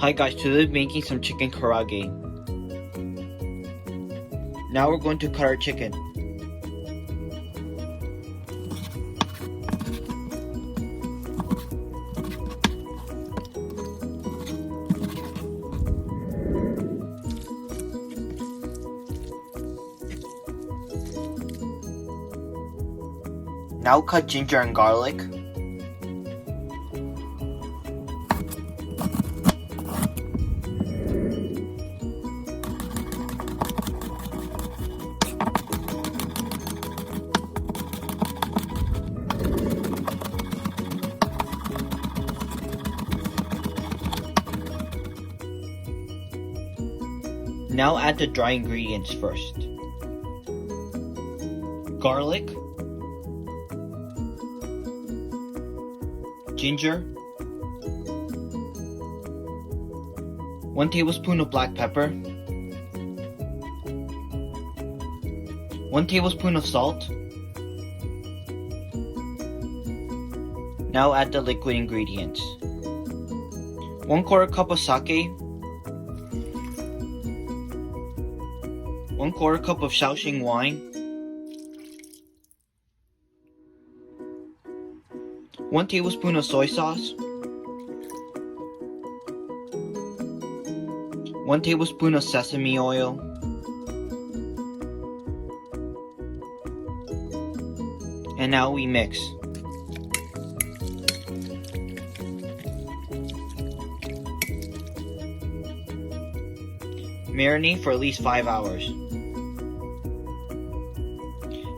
Hi guys, today we're making some chicken karaage. Now we're going to cut our chicken. Now cut ginger and garlic. Now add the dry ingredients first. Garlic, ginger, 1 tablespoon of black pepper, 1 tablespoon of salt. Now add the liquid ingredients. 1/4 cup of sake, 1/4 cup of Shaoxing wine, 1 tablespoon of soy sauce, 1 tablespoon of sesame oil, and now we mix. Marinate for at least 5 hours.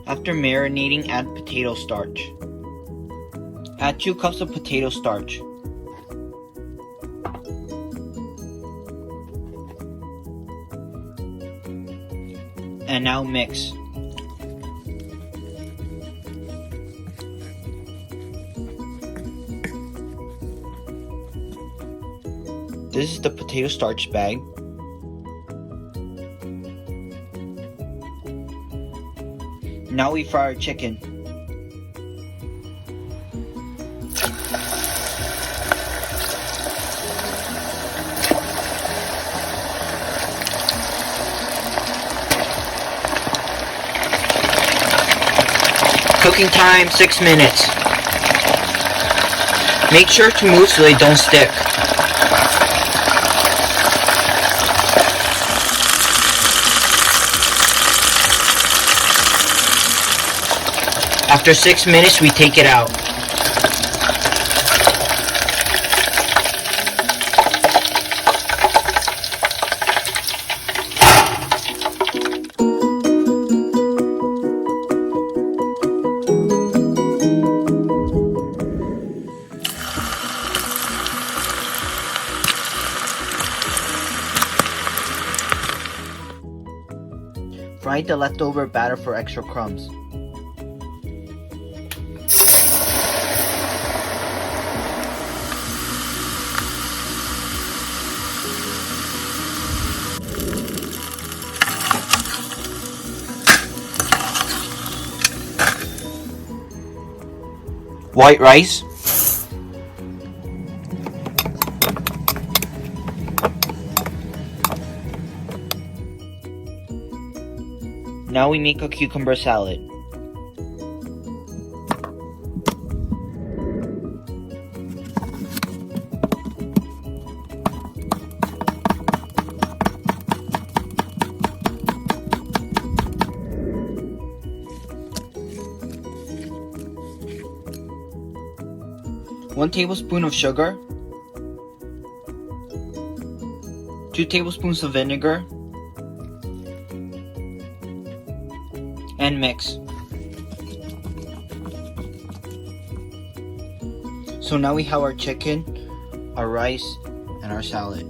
After marinating, add potato starch. Add 2 cups of potato starch. And now mix. This is the potato starch bag. Now we fry our chicken. Cooking time 6 minutes. Make sure to move so they don't stick. After 6 minutes, we take it out. Fry the leftover batter for extra crumbs. White rice, now we make a cucumber salad. One tablespoon of sugar, 2 tablespoons of vinegar, and mix. So now we have our chicken, our rice, and our salad.